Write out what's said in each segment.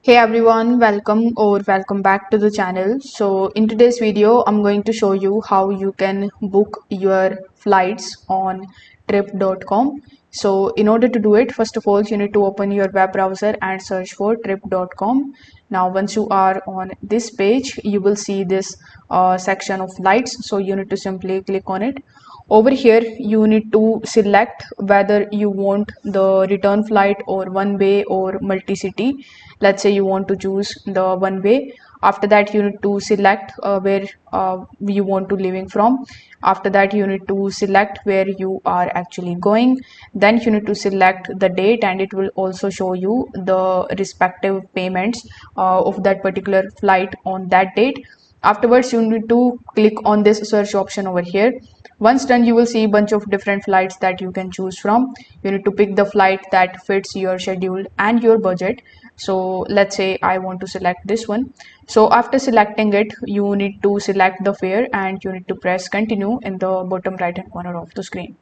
Hey everyone, welcome back to the channel. So in today's video, I'm going to show you how you can book your flights on trip.com. So in order to do it, first of all, you need to open your web browser and search for trip.com. Now, once you are on this page, you will see this section of flights. So you need to simply click on it. Over here, you need to select whether you want the return flight or one way or multi-city. Let's say you want to choose the one way. After that, you need to select where you want to leaving from. After that, you need to select where you are actually going. Then you need to select the date, and it will also show you the respective payments of that particular flight on that date. Afterwards, you need to click on this search option over here. Once done, you will see a bunch of different flights that you can choose from. You need to pick the flight that fits your schedule and your budget. So let's say I want to select this one. So after selecting it, you need to select the fare and you need to press continue in the bottom right hand corner of the screen.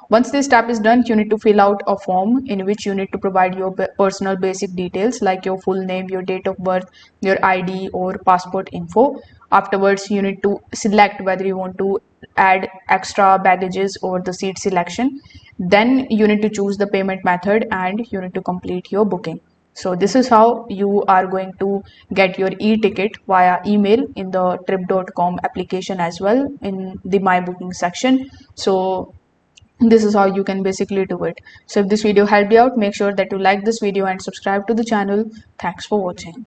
Once this step is done, you need to fill out a form in which you need to provide your personal basic details like your full name, your date of birth, your ID or passport info. Afterwards, you need to select whether you want to add extra baggages or the seat selection. Then you need to choose the payment method and you need to complete your booking. So this is how you are going to get your e-ticket via email in the trip.com application as well in the my booking section. So this is how you can basically do it. So if this video helped you out, make sure that you like this video and subscribe to the channel. Thanks for watching.